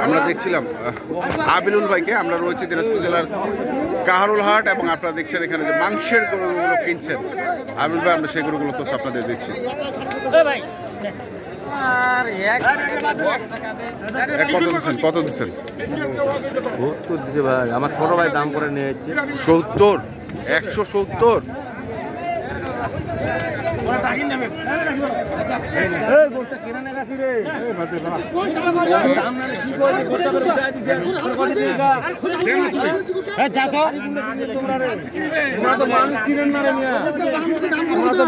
আমরা দেখছিলাম আবিলুল ভাইকে। আমরা রয়েছি দিনাজপুর জেলার কাহারুল হাট এবং আপনারা দেখছেন এখানে যে মাংসের গরুগুলো কিনছেন আবিলুল ভাই, আমরা সেই গরুগুলো তো আপনাদের দিচ্ছি। কত দিচ্ছেন? 70 দিচ্ছে ভাই, আমার ছোট ভাই দাম করে নিয়ে যাচ্ছে 70। 170।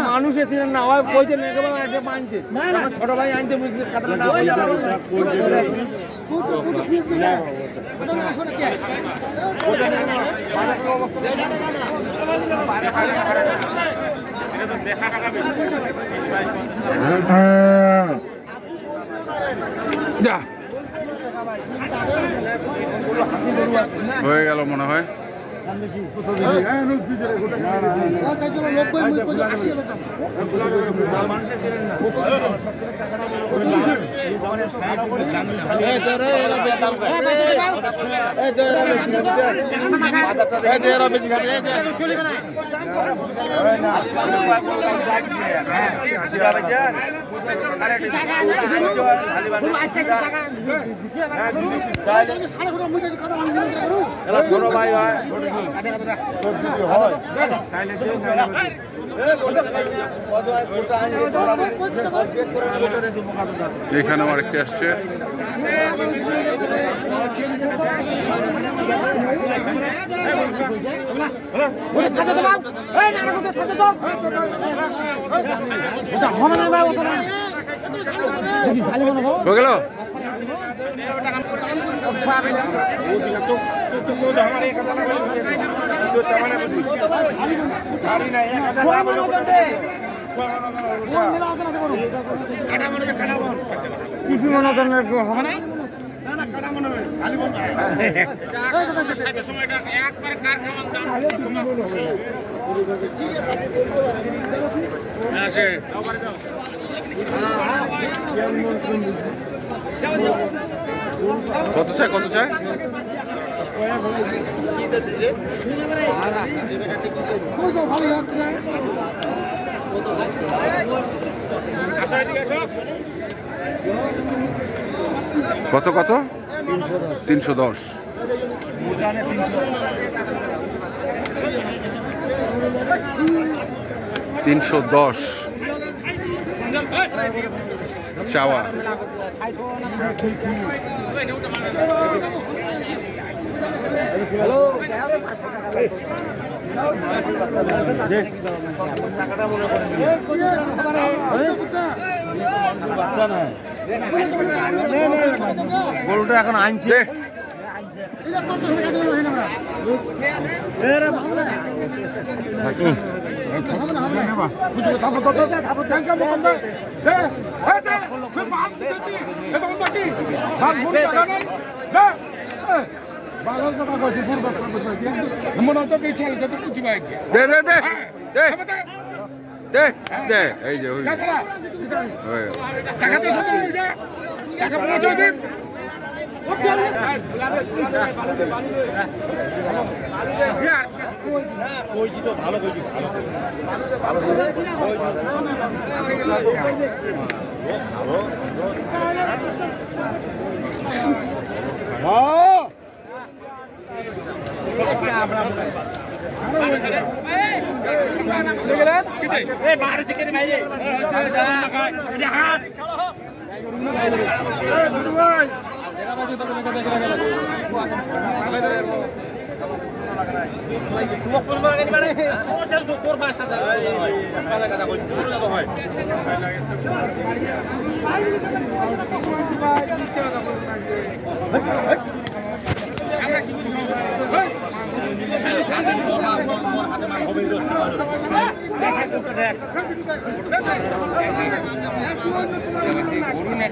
মানুষে চিনেন না, ওই বইতে আনছে ছোট ভাই আনছে হয়ে গেল মনে হয়। এখানে আরেকটি আসছে। হয়ে গেল। কত চাই? কত চাই? কত কত? 310। 310 চাওয়া। গরুটা এখন আনছে এই যে ভালো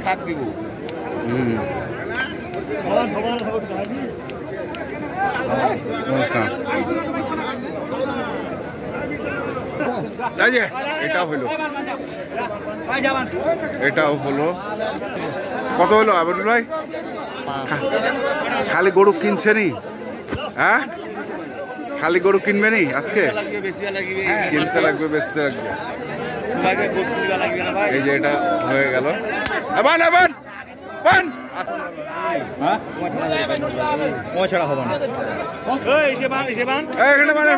খাত দিব এটাও হলো কত হলো আবুল ভাই? খালি গরু কিনছেনি? হ্যাঁ, খালি গরু কিনবেনি আজকে? কিনতে লাগবে, বেচতে লাগবে। এই যে এটা হয়ে গেল। এবার এবার ছাড়া হবে না। এখানে মানে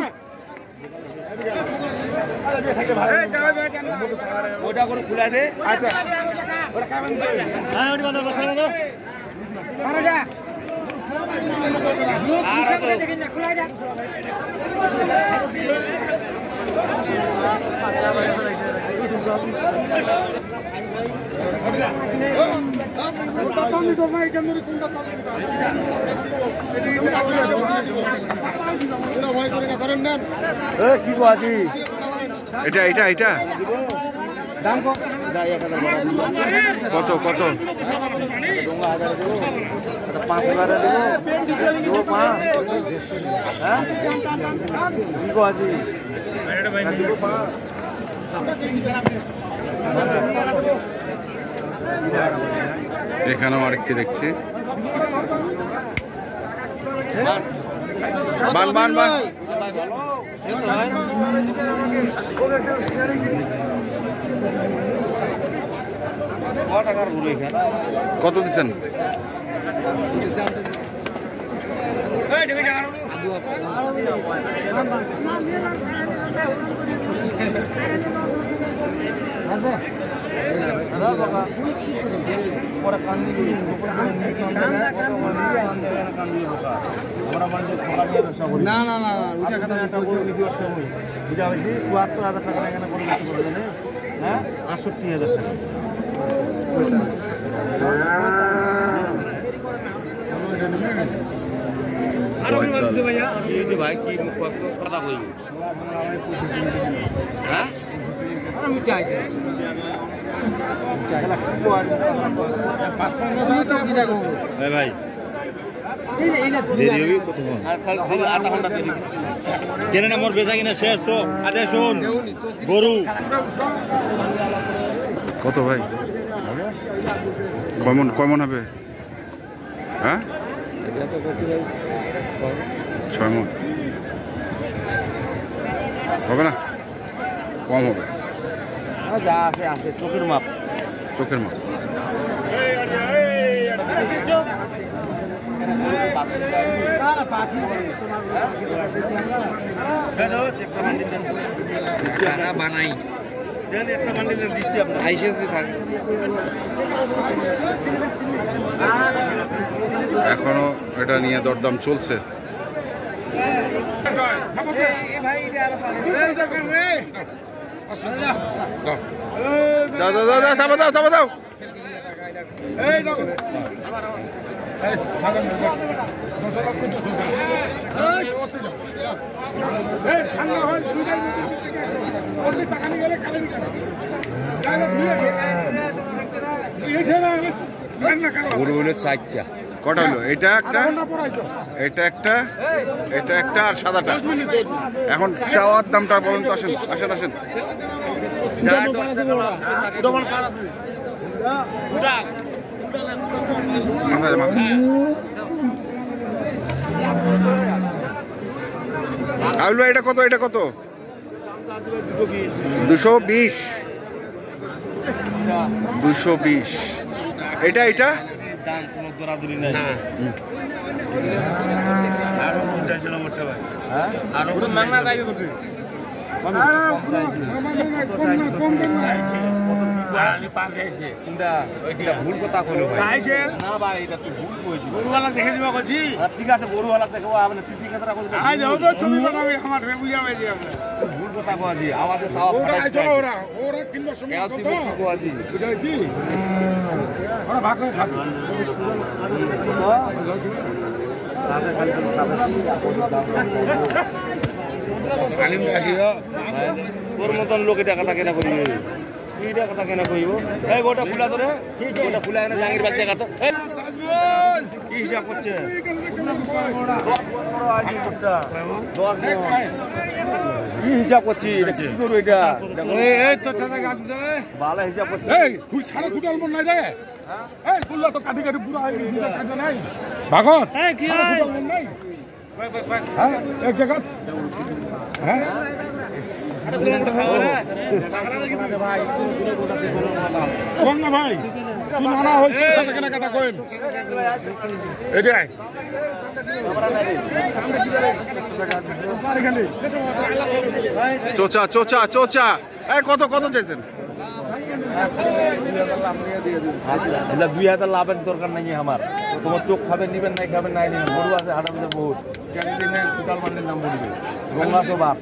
ওটা করে খুলে দে। আচ্ছা কি আছে এটা এটা এটা দাম কত কত? 5,000 দেবো। 5 হ্যাঁ কি আছে? এখানেও আরেকটি দেখছি। বান বান বান কত দিচ্ছেন? না না না ওইটা কথা বুঝা হয়েছে। 74,000 টাকা এখানে করে দেবে। হ্যাঁ 68,000 টাকা। ভাই কি কথা বলবো? হ্যাঁ আমি চাই ভাই কেন না মোর বেচা কিনা শেষ তো। আচ্ছা শোন গরু কত ভাই? কমন কমন হবে? হ্যাঁ 6 মণ হবে না? কম হবে? যা আছে আছে চোখের মাপ। চোখের মাপ। বানাই একটা বান্ডিল দিচ্ছি আপনার আইসিএসি থাকে। এখনো এটা নিয়ে দরদাম চলছে। দাও দাও দাও থামা দাও থামা দাও। গরু হলো 4টা। কটা হলো? এটা একটা, এটা একটা, এটা একটা আর সাদাটা। এখন চাওয়ার দামটা বলুন তো। আসেন আসেন আসেন। আউলো এটা কত? এটা কত? 220। 220। এটা এটা দাম কোনো দরাদরি নাই। আরো মন চাইছিল মোটা ভাই। হ্যাঁ আরো মাংনা গাইবে করতে। আমি 5 চাইছে। কোনটা? ওইটা ভুল কথা কইলো ভাই। চাইছে না ভাই, এটা তুই ভুল কইছিস। গরুওয়ালা দেখে দিবা কইছি। ঠিক আছে গরুওয়ালা দেখো আপনি 30 টাকা কইছো। আই যাও তো ছবি বানাবে আমার বুঝা পাইছি আপনি। ভুল কথা কইছি। আওয়াজে তাও ফাটাইছে। ওরা কিনবা সময় কত? কইছি। বুঝাইছি। ওরা ভাগ করে খাবে। তোর মতন লোক টাকা থাকে না করি এইটা কথা কেন কইব এই গোটা ফুলা ধরে গোটা ফুলা এনে জাঙ্গির বাদ দেখা তো কি হিসাব করছে 10 কি হিসাব করছি কি করব এটা এই তো টাকা গাছ ধরে ভালো হিসাব করছি এই তুই সারা কুটাল মন নাই রে এই কুল্লা তো কাটি কাটি পুরো হয়ে গেছে কাটা নাই ভাগত এই কি হয় মন নাই হ্যাঁ এক জায়গা হ্যাঁ গঙ্গা ভাই তুই নানা হইছে সাথে কেন কথা কইন এটাই চোচা চোচা চোচা এই কত কত চাইছেন? 2000 লাভের দরকার নাই আমার তোমার চোখ খাবেন নিবেন নাই খাবেন নাই নিবেন গরু আছে হাটের মধ্যে বহুত টোটাল মান্ডের নাম বলবে গঙ্গা তো বাপ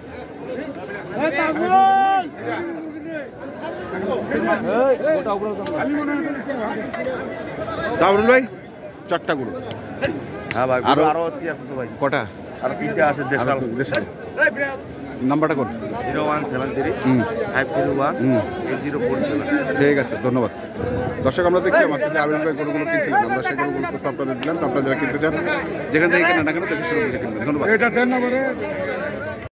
কামরুল ভাই 4টা গরু। হ্যাঁ ভাই আরো আরো কি আছে তো ভাই কটা? আর 3টা আছে দেশাল দেশাল নাম্বারটা কোন? 0173 501 8047 ঠিক আছে, ধন্যবাদ। দর্শক আমরা দেখছিলাম আজকে যে আবির ভাই গরুগুলো কিনছিলেন, আমরা সেই গরুগুলো তো আপনাদের দিলাম। তো আপনারা যারা কিনতে চান যেখান থেকে কেনা না কেন দেখে শুরু করে কিনবেন। ধন্যবাদ। এটা দেন না বলে